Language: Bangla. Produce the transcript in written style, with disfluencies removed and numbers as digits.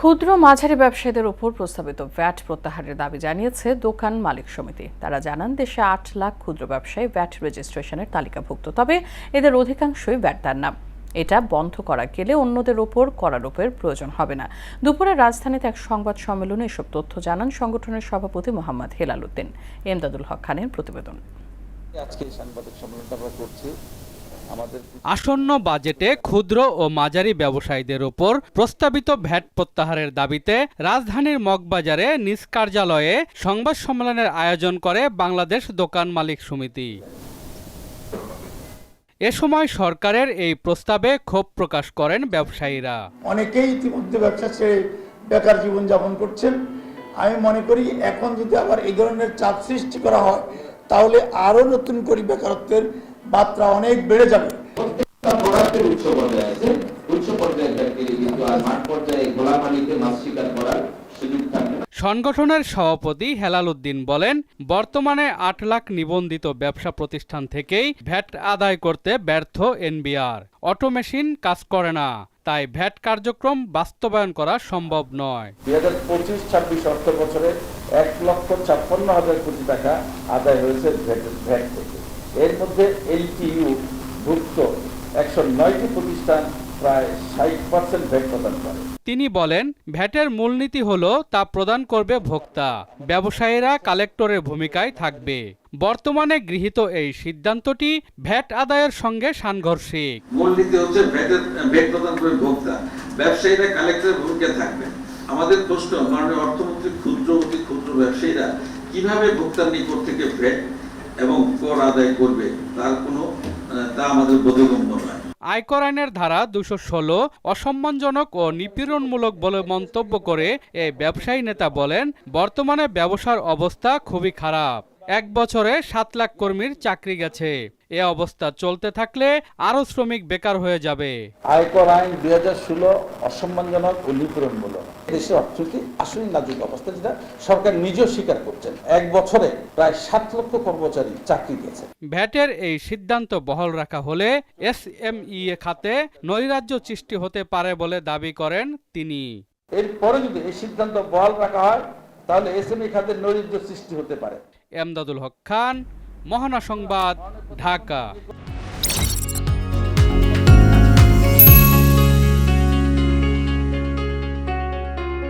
ক্ষুদ্র মাঝারি ব্যবসায়ীদের উপর প্রস্তাবিত ভ্যাট প্রত্যাহারের দাবি জানিয়েছে দোকান মালিক সমিতি। তারা জানান, দেশে ৮ লাখ ক্ষুদ্র ব্যবসায়ী ভ্যাট রেজিস্ট্রেশনের তালিকাভুক্ত, তবে এদের অধিকাংশই ভ্যাট দেন না। এটা বন্ধ করা গেলে অন্যদের ওপর করারোপের প্রয়োজন হবে না। দুপুরে রাজধানীতে এক সংবাদ সম্মেলনে এসব তথ্য জানান সংগঠনের সভাপতি মোহাম্মদ হেলাল উদ্দিন। এমদাদুল হক খানের প্রতিবেদন। আজকে সাংবাদিক সম্মেলনটা আমরা করছি। আসন্ন বাজেটে ক্ষুদ্র ও মাঝারি ব্যবসায়ীদের উপর প্রস্তাবিত ভ্যাট প্রত্যাহারের দাবিতে রাজধানীর মগবাজারে নিজ কার্যালয়ে সংবাদ সম্মেলনের আয়োজন করে বাংলাদেশ দোকান মালিক সমিতি। এ সময় সরকারের এই প্রস্তাবে ক্ষোভ প্রকাশ করেন ব্যবসায়ীরা। অনেকেই ইতিমধ্যে ব্যবসা ছেড়ে বেকার জীবনযাপন করছেন। আমি মনে করি এখন যদি আবার এই ধরনের চাপ সৃষ্টি করা হয় তাহলে আরো নতুন করে বেকারত্বের মাত্রা অনেক বেড়ে যাবে। সংগঠনের সভাপতি হেলাল উদ্দিন বলেন, বর্তমানে ৮ লাখ নিবন্ধিত ব্যবসা প্রতিষ্ঠান থেকেই ভ্যাট আদায় করতে ব্যর্থ এনবিআর। অটো মেশিন কাজ করে না, তাই ভ্যাট কার্যক্রম বাস্তবায়ন করা সম্ভব নয়। 2025-26 অর্থ বছরে 1,56,000 কোটি টাকা আদায় হয়েছে ভ্যাট থেকে। এর মধ্যে এলটিইউ ভুক্ত 109টি প্রতিষ্ঠান প্রায় 60% ভ্যাট প্রদান করে। তিনি বলেন, ভ্যাটের মূলনীতি হলো তা প্রদান করবে ভোক্তা, ব্যবসায়ীরা কালেক্টরের ভূমিকায় থাকবে। বর্তমানে গৃহীত এই সিদ্ধান্তটি ভ্যাট আদায়ের সঙ্গে সাংঘর্ষিক। মূলনীতি হচ্ছে ভ্যাট প্রদান করবে ভোক্তা, ব্যবসায়ীরা কালেক্টরের ভূমিকায় থাকবে। আমাদের প্রশ্ন, মাননীয় অর্থমন্ত্রী, ক্ষুদ্র ব্যবসায়ীরা কিভাবে ভোক্তার নিকট থেকে ভ্যাট এবং কর আদায় করবে তা আমাদের বোধগম্য নয়। আয়কর আইনের ধারা 216 অসম্মানজনক ও নিপীড়নমূলক বলে মন্তব্য করে এই ব্যবসায়ী নেতা বলেন, বর্তমানে ব্যবসার অবস্থা খুবই খারাপ। 1 বছরে 7 লাখ কর্মীর চাকরি গেছে। এ অবস্থা চলতে থাকলে আরো শ্রমিক বেকার হয়ে যাবে। আয়কর আইন 2016 অসম্মানজনক ও নিপীড়নমূলক। দেশের অর্থনীতি আসলে নাজুক অবস্থা, যেটা সরকার নিজেও স্বীকার করছেন। 1 বছরে প্রায় 7 লক্ষ কর্মচারী চাকরি গেছে। ভ্যাটের এই সিদ্ধান্ত বহাল রাখা হলে এসএমই খাতে নৈরাজ্য সৃষ্টি হতে পারে বলে দাবি করেন তিনি। এরপরে যদি এই সিদ্ধান্ত বহাল রাখা হয় তাহলে এসএমই খাতে নৈরাজ্য সৃষ্টি হতে পারে। এমদাদুল হক খান, মহানা সংবাদ, ঢাকা।